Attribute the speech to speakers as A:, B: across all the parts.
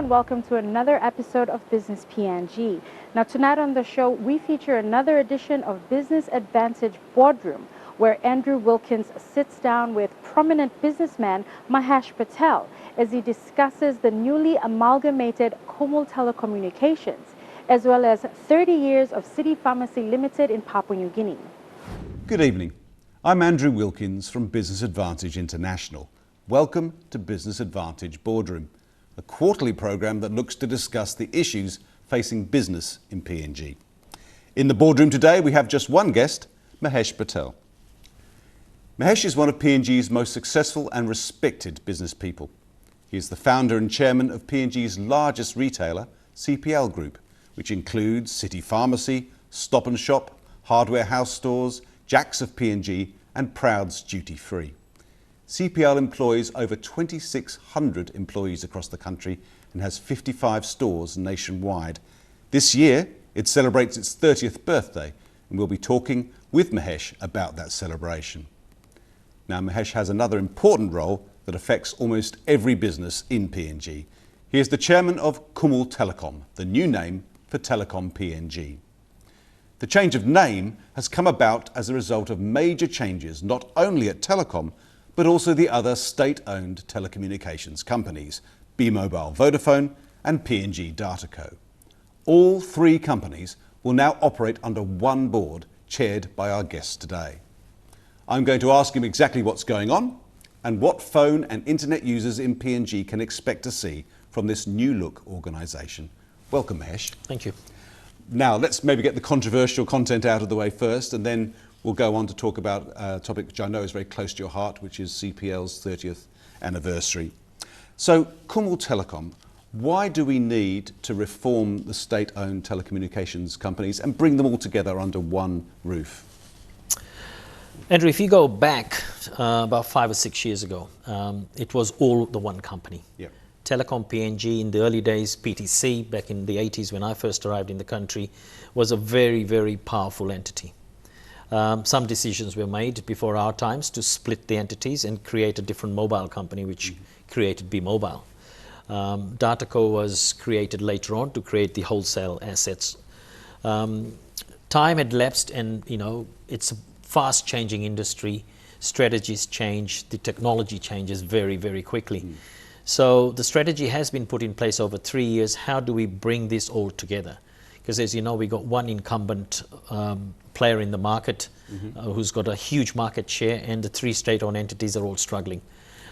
A: and welcome to another episode of Business PNG. Now tonight on the show, we feature another edition of Business Advantage Boardroom, where Andrew Wilkins sits down with prominent businessman Mahesh Patel as he discusses the newly amalgamated Kumul Telecommunications, as well as 30 years of City Pharmacy Limited in Papua New Guinea.
B: Good evening. I'm Andrew Wilkins from Business Advantage International. Welcome to Business Advantage Boardroom, a quarterly program that looks to discuss the issues facing business in PNG. In the boardroom today, we have just one guest, Mahesh Patel. Mahesh is one of PNG's most successful and respected business people. He is the founder and chairman of PNG's largest retailer, CPL Group, which includes City Pharmacy, Stop and Shop, Hardware House Stores, Jacks of PNG and Proud's Duty Free. CPL employs over 2,600 employees across the country and has 55 stores nationwide. This year, it celebrates its 30th birthday, and we'll be talking with Mahesh about that celebration. Now, Mahesh has another important role that affects almost every business in PNG. He is the chairman of Kumul Telikom, the new name for Telecom PNG. The change of name has come about as a result of major changes not only at Telecom, but also the other state-owned telecommunications companies, B-Mobile Vodafone and PNG Dataco. All three companies will now operate under one board, chaired by our guest today. I'm going to ask him exactly what's going on and what phone and internet users in PNG can expect to see from this new-look organisation. Welcome, Mahesh.
C: Thank you.
B: Now, let's maybe get the controversial content out of the way first, and then we'll go on to talk about a topic which I know is very close to your heart, which is CPL's 30th anniversary. So, Kumul Telecom, why do we need to reform the state-owned telecommunications companies and bring them all together under one roof?
C: Andrew, if you go back about 5 or 6 years ago, it was all the one company.
B: Yep.
C: Telecom PNG in the early days, PTC back in the 80s when I first arrived in the country, was a very, very powerful entity. Some decisions were made before our times to split the entities and create a different mobile company, which created B-Mobile. Dataco was created later on to create the wholesale assets. Time had lapsed, and it's a fast-changing industry. Strategies change, the technology changes very, very quickly. So the strategy has been put in place over 3 years. How do we bring this all together? Because as you know, we got one incumbent player in the market who's got a huge market share, and the three state-owned entities are all struggling.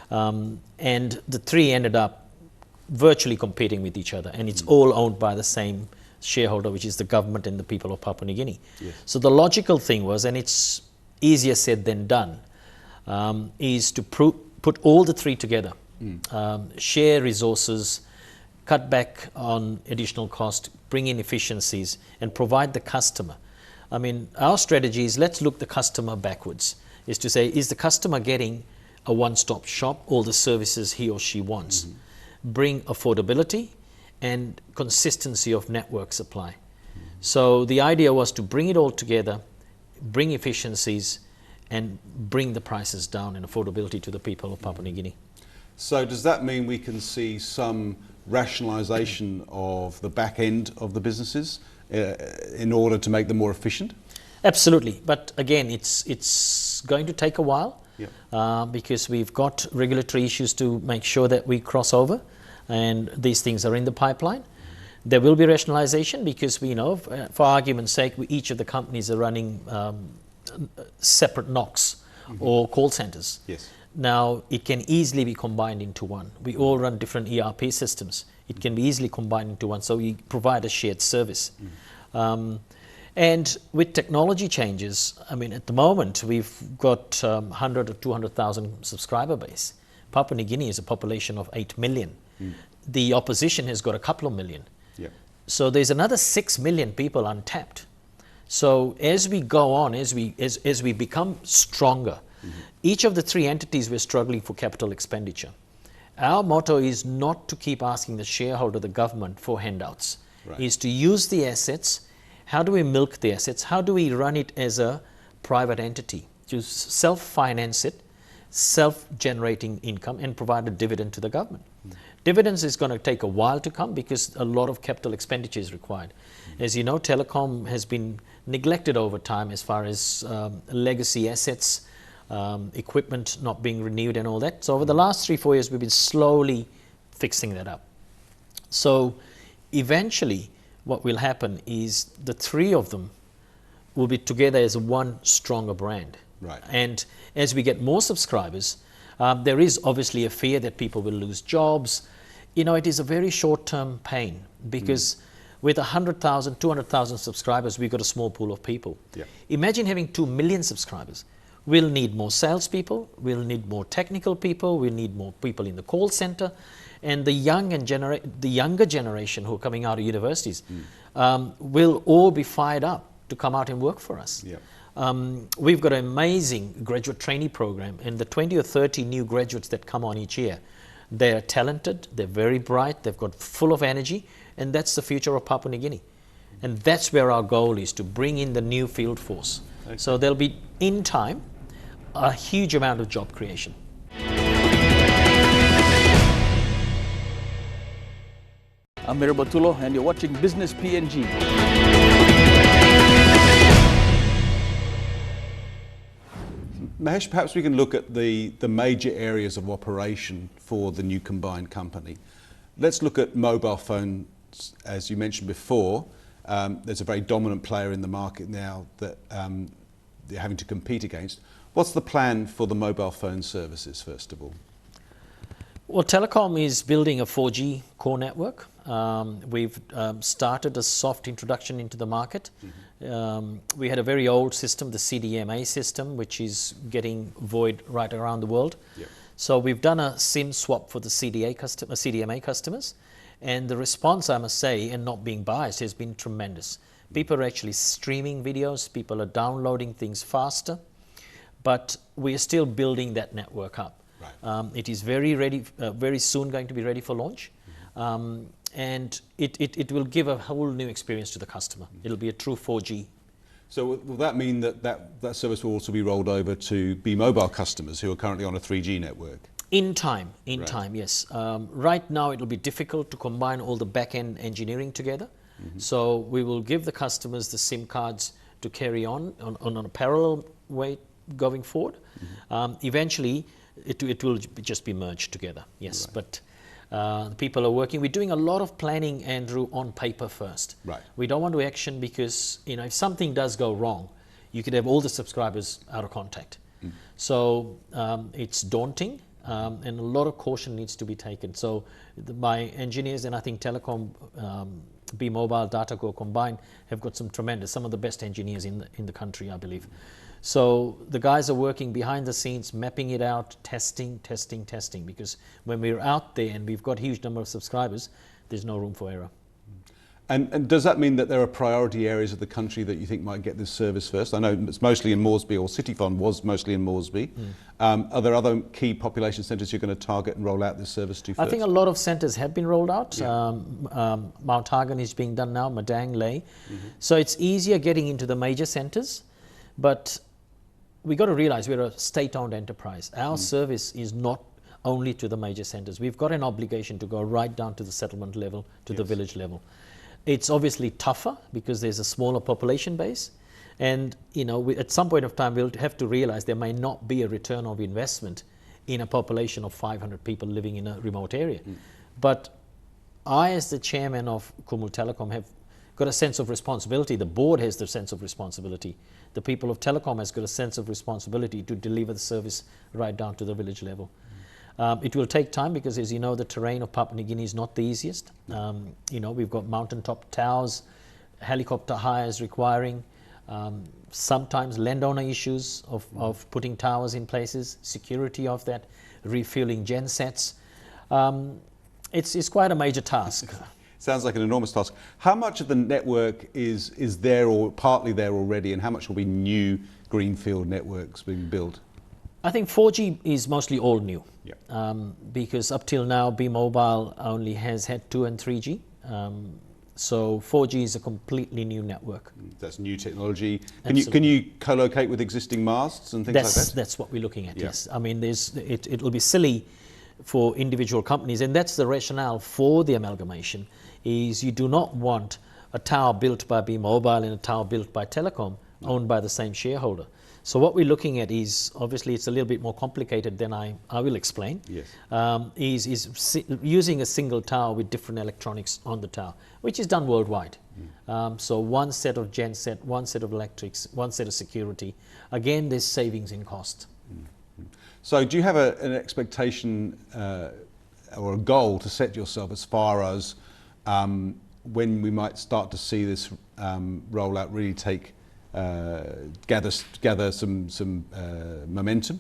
C: And the three ended up virtually competing with each other, and it's all owned by the same shareholder, which is the government and the people of Papua New Guinea. Yes. So the logical thing was, and it's easier said than done, is to put all the three together, share resources, cut back on additional cost, bring in efficiencies, and provide the customer. I mean, our strategy is, let's look the customer backwards, is to say, is the customer getting a one-stop shop, all the services he or she wants? Bring affordability and consistency of network supply. So the idea was to bring it all together, bring efficiencies, and bring the prices down and affordability to the people of Papua New Guinea.
B: So does that mean we can see some rationalisation of the back end of the businesses in order to make them more efficient?
C: Absolutely, but again, it's going to take a while. Yep. Because we've got regulatory issues to make sure that we cross over, and these things are in the pipeline. There will be rationalisation because we know, for argument's sake, each of the companies are running separate NOCs or call centres. Yes. Now, it can easily be combined into one. We all run different ERP systems. It can be easily combined into one, so we provide a shared service. And with technology changes, I mean, at the moment, we've got 100 or 200,000 subscriber base. Papua New Guinea is a population of 8 million. The opposition has got a couple of million. Yep. So there's another 6 million people untapped. So as we go on, as we become stronger, each of the three entities were struggling for capital expenditure. Our motto is not to keep asking the shareholder, the government, for handouts. Right. Is to use the assets. How do we milk the assets? How do we run it as a private entity? To self-finance it self-generating income and provide a dividend to the government. Dividends is going to take a while to come because a lot of capital expenditure is required. As you know, telecom has been neglected over time as far as legacy assets, equipment not being renewed and all that. So over the last 3-4 years, we've been slowly fixing that up. So eventually what will happen is the three of them will be together as one stronger brand.
B: Right.
C: And as we get more subscribers, there is obviously a fear that people will lose jobs. You know, it is a very short-term pain because with 100,000, 200,000 subscribers, we've got a small pool of people.
B: Yeah.
C: Imagine having 2 million subscribers. We'll need more salespeople, we'll need more technical people, we'll need more people in the call center, and the younger generation who are coming out of universities will all be fired up to come out and work for us.
B: Yeah.
C: We've got an amazing graduate trainee program, and the 20 or 30 new graduates that come on each year, they're talented, they're very bright, they've got full of energy, and that's the future of Papua New Guinea. And that's where our goal is, to bring in the new field force.
B: Okay.
C: So there'll be, in time, a huge amount of job creation.
D: I'm Mira Batulo, and you're watching Business PNG.
B: Mahesh, perhaps we can look at the major areas of operation for the new combined company. Let's look at mobile phones. As you mentioned before, there's a very dominant player in the market now that they're having to compete against. What's the plan for the mobile phone services, first of all?
C: Well, Telecom is building a 4G core network. We've started a soft introduction into the market. We had a very old system, the CDMA system, which is getting void right around the world.
B: Yep.
C: So we've done a SIM swap for the CDMA customers, and the response, I must say, and not being biased, has been tremendous. People are actually streaming videos, people are downloading things faster, but we are still building that network up.
B: Right.
C: It is very ready, very soon going to be ready for launch. And it will give a whole new experience to the customer. It'll be a true 4G.
B: So will that mean that service will also be rolled over to B-Mobile customers who are currently on a 3G network?
C: In time,
B: Right.
C: yes. Right now it'll be difficult to combine all the back-end engineering together. So we will give the customers the SIM cards to carry on a parallel way going forward. Eventually it will just be merged together, yes.
B: Right.
C: But the people are working. We're doing a lot of planning, Andrew, on paper first.
B: Right.
C: We don't want to action because, you know, if something does go wrong, you could have all the subscribers out of contact. So it's daunting, and a lot of caution needs to be taken. So my engineers and I think Telecom, B-Mobile, DataGo combined have got some of the best engineers in the country, I believe. So the guys are working behind the scenes, mapping it out, testing, because when we're out there and we've got a huge number of subscribers, there's no room for error.
B: And does that mean that there are priority areas of the country that you think might get this service first? I know it's mostly in Moresby, or CityFon was mostly in Moresby. Are there other key population centres you're going to target and roll out this service to first?
C: I think a lot of centres have been rolled out.
B: Yeah.
C: Mount Hagen is being done now, Madang, Leh. So it's easier getting into the major centres, but we got to realise we're a state-owned enterprise. Our service is not only to the major centres. We've got an obligation to go right down to the settlement level, to the village level. It's obviously tougher because there's a smaller population base, and you know, at some point of time we'll have to realise there may not be a return of investment in a population of 500 people living in a remote area. But I, as the chairman of Kumul Telikom, have got a sense of responsibility. The board has the sense of responsibility. The people of Telecom has got a sense of responsibility to deliver the service right down to the village level. It will take time because, as you know, the terrain of Papua New Guinea is not the easiest. You know, we've got mountaintop towers, helicopter hires requiring, sometimes landowner issues of putting towers in places, security of that, refueling gensets. It's quite a major task.
B: Sounds like an enormous task. How much of the network is there or partly there already, and how much will be new greenfield networks being built?
C: I think 4G is mostly all new.
B: Yeah.
C: Because up till now, B-Mobile only has had 2 and 3G. So 4G is a completely new network.
B: That's new technology.
C: Absolutely.
B: Can you co-locate with existing masts and things like that?
C: That's what we're looking at.
B: Yeah.
C: Yes, I mean it'll be silly for individual companies, and that's the rationale for the amalgamation. Is you do not want a tower built by B-Mobile and a tower built by Telecom owned by the same shareholder. So what we're looking at is, obviously it's a little bit more complicated than I will explain.
B: Yes.
C: Using a single tower with different electronics on the tower, which is done worldwide. So one set of genset, one set of electrics, one set of security. Again, there's savings in cost.
B: So do you have an expectation or a goal to set yourself as far as when we might start to see this rollout really take gather some momentum?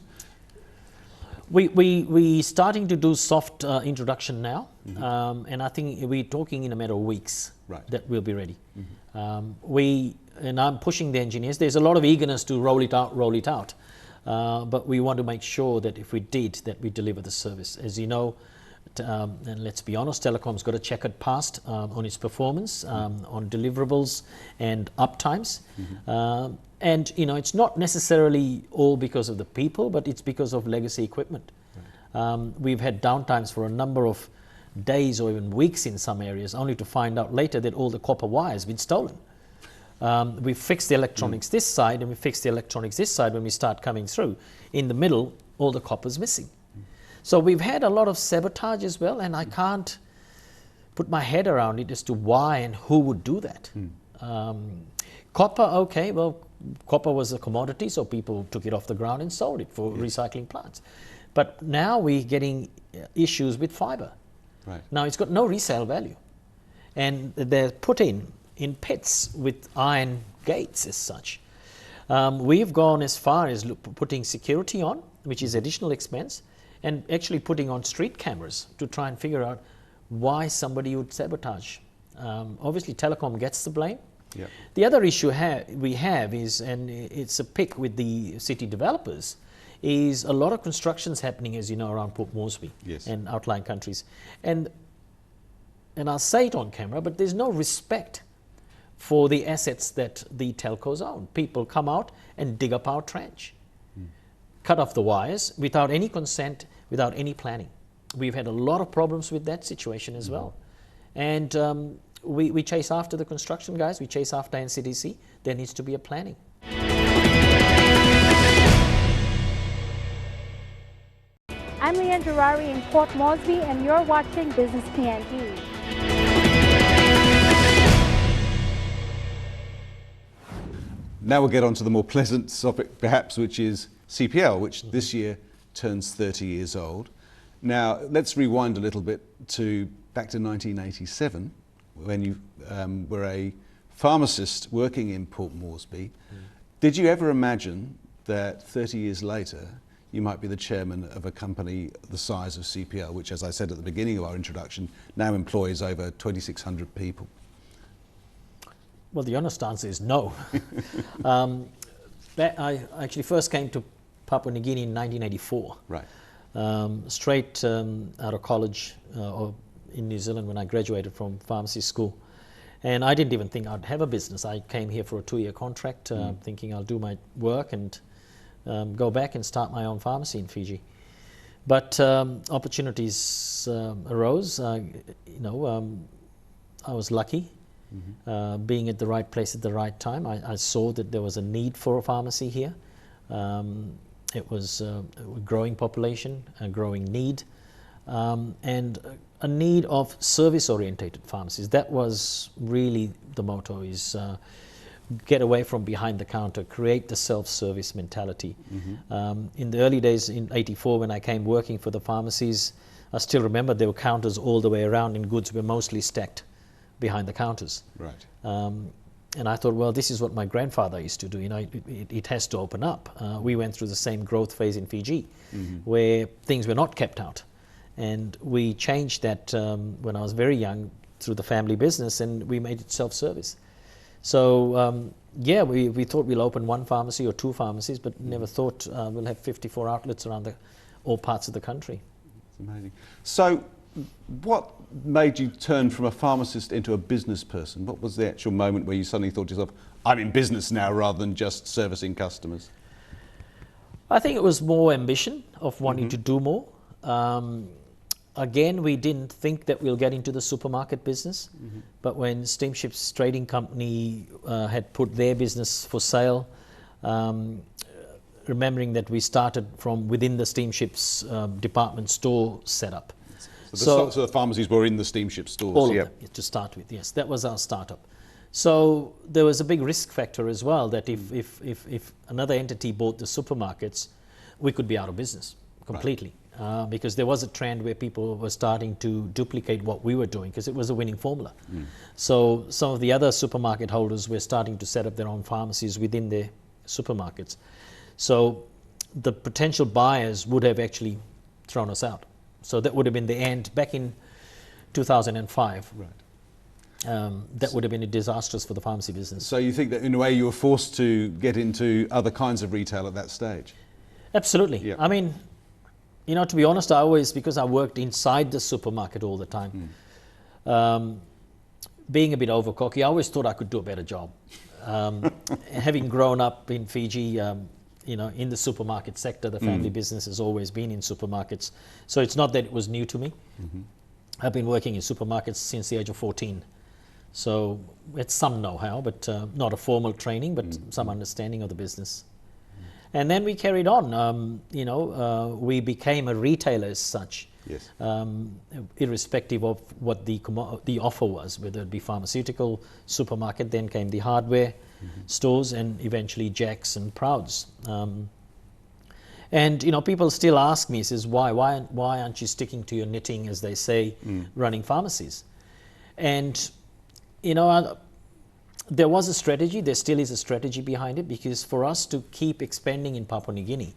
C: We starting to do soft introduction now, and I think we're talking in a matter of weeks that we'll be ready. And I'm pushing the engineers. There's a lot of eagerness to roll it out, but we want to make sure that if we did, that we deliver the service. As you know, and let's be honest, Telecom's got a checkered past on its performance, on deliverables and uptimes. And you know, it's not necessarily all because of the people, but it's because of legacy equipment. We've had downtimes for a number of days or even weeks in some areas, only to find out later that all the copper wire has been stolen. We fixed the electronics this side and we fixed the electronics this side. When we start coming through, in the middle, all the copper's missing. So we've had a lot of sabotage as well, and I can't put my head around it as to why and who would do that. Copper, okay, well, copper was a commodity, so people took it off the ground and sold it for recycling plants. But now we're getting issues with fiber. Now it's got no resale value, and they're put in pits with iron gates as such. We've gone as far as putting security on, which is additional expense, and actually putting on street cameras to try and figure out why somebody would sabotage. Obviously Telecom gets the blame. The other issue we have is, and it's a pick with the city developers, is a lot of constructions happening, as you know, around Port Moresby and outlying countries. And I'll say it on camera, but there's no respect for the assets that the telcos own. People come out and dig up our trench, cut off the wires without any consent, without any planning. We've had a lot of problems with that situation as well. And we chase after the construction guys, we chase after NCDC. There needs to be a planning.
A: I'm Leanne Durari in Port Moresby, and you're watching Business PNG.
B: Now we'll get on to the more pleasant topic, perhaps, which is CPL, which this year turns 30 years old. Now, let's rewind a little bit back to 1987, when you were a pharmacist working in Port Moresby. Did you ever imagine that 30 years later, you might be the chairman of a company the size of CPL, which, as I said at the beginning of our introduction, now employs over 2,600 people?
C: Well, the honest answer is no. I actually first came to Papua New Guinea in 1984. Straight out of college or in New Zealand when I graduated from pharmacy school. And I didn't even think I'd have a business. I came here for a 2-year contract, thinking I'll do my work and go back and start my own pharmacy in Fiji. But opportunities arose. I was lucky. Being at the right place at the right time. I saw that there was a need for a pharmacy here. It was a growing population, a growing need, and a need of service-orientated pharmacies. That was really the motto, is get away from behind the counter, create the self-service mentality. In the early days in '84, when I came working for the pharmacies, I still remember there were counters all the way around and goods were mostly stacked behind the counters. And I thought, well, this is what my grandfather used to do. You know, it has to open up. We went through the same growth phase in Fiji, where things were not kept out. And we changed that when I was very young through the family business, and we made it self-service. So we thought we'll open one pharmacy or 2 pharmacies, but never thought we'll have 54 outlets around all parts of the country.
B: It's amazing. So what made you turn from a pharmacist into a business person? What was the actual moment where you suddenly thought to yourself, I'm in business now rather than just servicing customers?
C: I think it was more ambition of wanting to do more. Again, we didn't think that we'll get into the supermarket business, but when Steamships Trading Company had put their business for sale, remembering that we started from within the Steamships department store setup.
B: So the pharmacies were in the steamship stores?
C: All of them, to start with, yes. That was our startup. So there was a big risk factor as well, that if another entity bought the supermarkets, we could be out of business completely. Right. Because there was a trend where people were starting to duplicate what we were doing, because it was a winning formula. So some of the other supermarket holders were starting to set up their own pharmacies within their supermarkets. So the potential buyers would have actually thrown us out. So that would have been the end back in 2005. Right. That would have been disastrous for the pharmacy business.
B: So you think that in a way you were forced to get into other kinds of retail at that stage?
C: Absolutely.
B: Yeah.
C: I mean, you know, to be honest, because I worked inside the supermarket all the time, being a bit overcocky, I always thought I could do a better job. Having grown up in Fiji, you know, in the supermarket sector, the family business has always been in supermarkets. So it's not that it was new to me. I've been working in supermarkets since the age of 14. So it's some know-how, but not a formal training, but some understanding of the business. And then we carried on. You know, we became a retailer as such.
B: Yes.
C: Irrespective of what the offer was, whether it be pharmaceutical, supermarket, then came the hardware stores, and eventually Jacks and Prouds. And you know, people still ask me, says, why aren't you sticking to your knitting, as they say, running pharmacies? And you know, there was a strategy, there still is a strategy behind it, because for us to keep expanding in Papua New Guinea,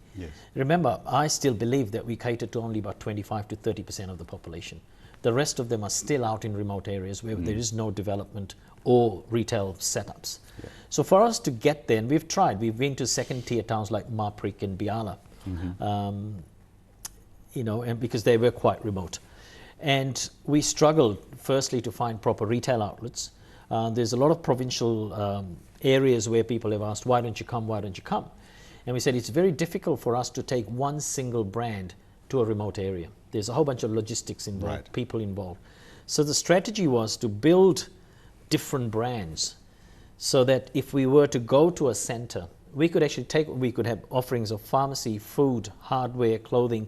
C: remember, I still believe that we cater to only about 25 to 30% of the population. The rest of them are still out in remote areas where there is no development or retail setups. So for us to get there, and we've tried, we've been to second tier towns like Marprik and Biala, you know, and because they were quite remote. And we struggled, firstly, to find proper retail outlets. There's a lot of provincial areas where people have asked, why don't you come, why don't you come? And we said it's very difficult for us to take one single brand to a remote area. There's a whole bunch of logistics involved, people involved. So the strategy was to build different brands, so that if we were to go to a center, we could actually we could have offerings of pharmacy, food, hardware, clothing,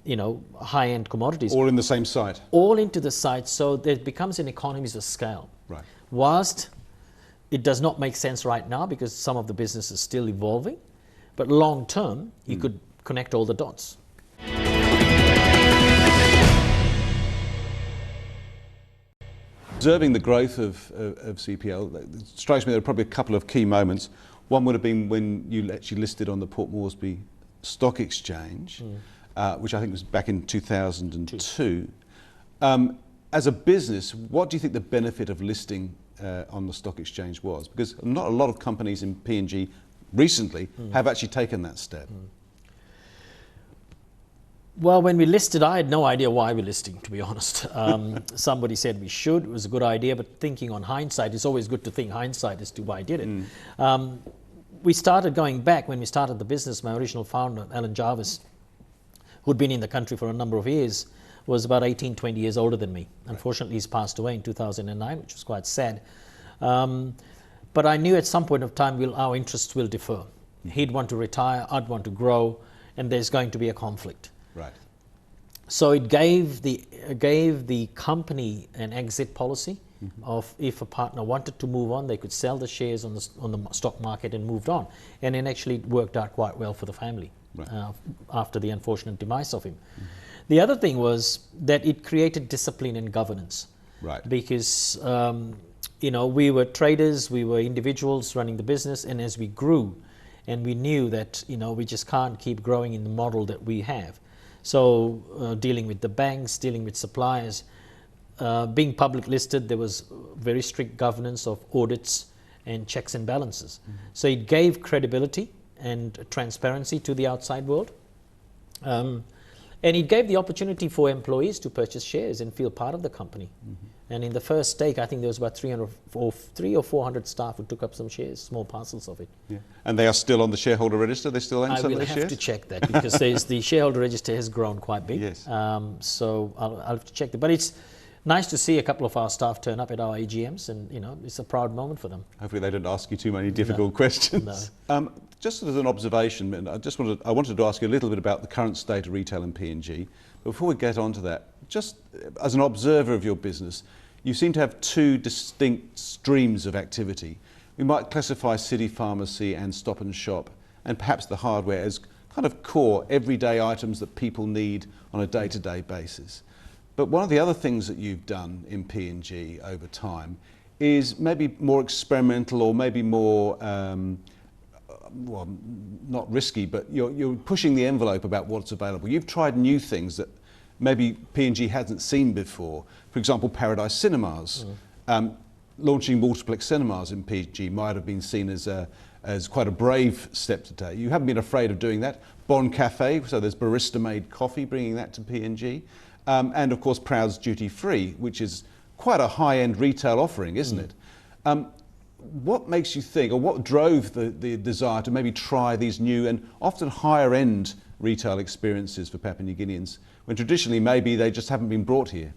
C: you know, high-end commodities.
B: All in the same site?
C: All into the site, so there becomes an economies of scale.
B: Right.
C: Whilst it does not make sense right now, because some of the business is still evolving, but long term, you could connect all the dots.
B: Observing the growth of CPL, it strikes me there are probably a couple of key moments. One would have been when you actually listed on the Port Moresby Stock Exchange, which I think was back in 2002. As a business, what do you think the benefit of listing on the stock exchange was? Because not a lot of companies in PNG recently have actually taken that step.
C: Well, when we listed, I had no idea why we're listing, to be honest. Somebody said we should. It was a good idea, but thinking on hindsight, it's always good to think hindsight as to why I did it. We started going back when we started the business. My original founder, Alan Jarvis, who'd been in the country for a number of years, was about 18, 20 years older than me. Unfortunately, he's passed away in 2009, which was quite sad. But I knew at some point of time our interests will differ. He'd want to retire, I'd want to grow, and there's going to be a conflict.
B: Right.
C: So it gave the company an exit policy of, if a partner wanted to move on, they could sell the shares on the stock market and moved on. And it actually worked out quite well for the family after the unfortunate demise of him. The other thing was that it created discipline and governance.
B: Right.
C: Because you know, we were traders, we were individuals running the business, and as we grew, and we knew that, you know, we just can't keep growing in the model that we have. So dealing with the banks, dealing with suppliers, being public listed, there was very strict governance of audits and checks and balances. So it gave credibility and transparency to the outside world. And it gave the opportunity for employees to purchase shares and feel part of the company. And in the first stake, I think there was about 300 or 400 staff who took up some shares, small parcels of it.
B: Yeah. And they are still on the shareholder register? They still own some of the shares?
C: I will have to check that because the shareholder register has grown quite big.
B: Yes.
C: So I'll have to check that. But it's nice to see a couple of our staff turn up at our AGMs, and it's a proud moment for them.
B: Hopefully they don't ask you too many difficult questions.
C: No.
B: Just as an observation, I wanted to ask you a little bit about the current state of retail in PNG. Before we get on to that, just as an observer of your business, you seem to have two distinct streams of activity. We might classify city pharmacy and stop and shop, and perhaps the hardware as kind of core, everyday items that people need on a day-to-day basis. But one of the other things that you've done in PNG over time is maybe more experimental or maybe more, well, not risky, but you're pushing the envelope about what's available. You've tried new things that maybe PNG hasn't seen before. For example, Paradise Cinemas. Launching multiplex cinemas in PNG might have been seen as quite a brave step to take. You haven't been afraid of doing that. Bon Cafe, so there's barista-made coffee, bringing that to PNG. And of course, Proud's Duty Free, which is quite a high-end retail offering, isn't it? What makes you think, or what drove the desire to maybe try these new and often higher-end retail experiences for Papua New Guineans, when traditionally maybe they just haven't been brought here?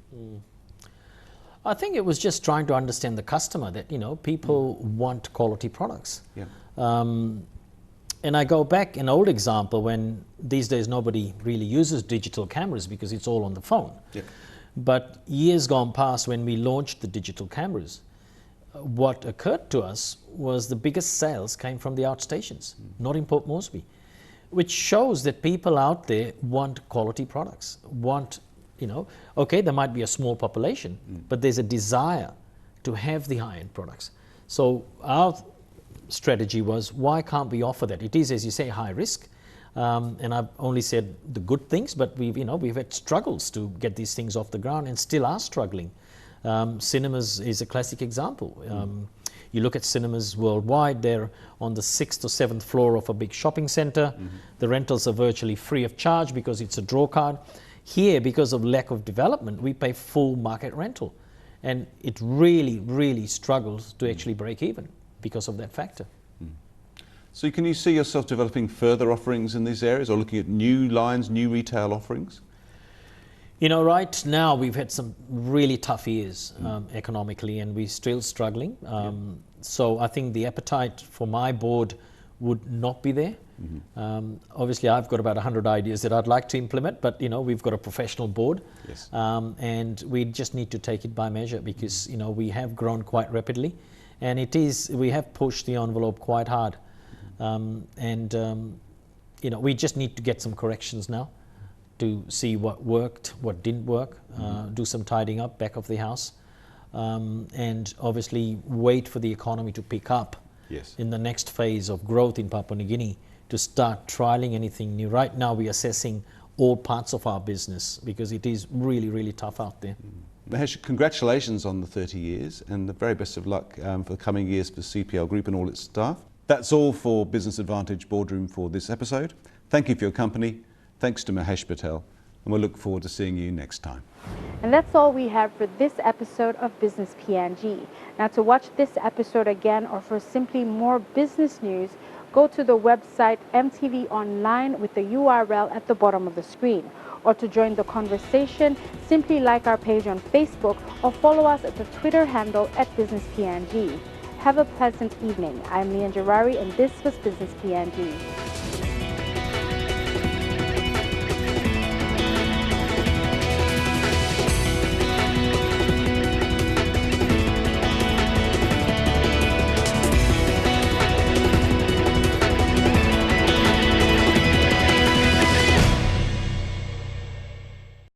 C: I think it was just trying to understand the customer, that people want quality products.
B: Yeah.
C: And I go back an old example when these days nobody really uses digital cameras because it's all on the phone.
B: Yeah.
C: But years gone past when we launched the digital cameras, what occurred to us was the biggest sales came from the outstations, not in Port Moresby, which shows that people out there want quality products, want, okay, there might be a small population, but there's a desire to have the high-end products. So our strategy was, why can't we offer that? It is, as you say, high risk. And I've only said the good things, but we've had struggles to get these things off the ground and still are struggling. Cinemas is a classic example. You look at cinemas worldwide, they're on the 6th or 7th floor of a big shopping center. The rentals are virtually free of charge because it's a draw card. Here, because of lack of development, we pay full market rental. And it really, really struggles to actually break even because of that factor.
B: So can you see yourself developing further offerings in these areas, or looking at new lines, new retail offerings?
C: Right now we've had some really tough years economically, and we're still struggling. So I think the appetite for my board would not be there. Obviously I've got about 100 ideas that I'd like to implement, but we've got a professional board.
B: Yes.
C: And we just need to take it by measure because we have grown quite rapidly, and we have pushed the envelope quite hard. We just need to get some corrections now to see what worked, what didn't work, do some tidying up back of the house, and obviously wait for the economy to pick up.
B: Yes.
C: In the next phase of growth in Papua New Guinea to start trialing anything new. Right now we're assessing all parts of our business because it is really, really tough out there.
B: Mahesh, congratulations on the 30 years and the very best of luck for the coming years for CPL Group and all its staff. That's all for Business Advantage Boardroom for this episode. Thank you for your company. Thanks to Mahesh Patel, and we'll look forward to seeing you next time.
A: And that's all we have for this episode of Business PNG. Now, to watch this episode again or for simply more business news, go to the website MTV Online with the URL at the bottom of the screen. Or to join the conversation, simply like our page on Facebook or follow us at the Twitter handle @Business PNG. Have a pleasant evening. I'm Lian Jarari, and this was Business PNG.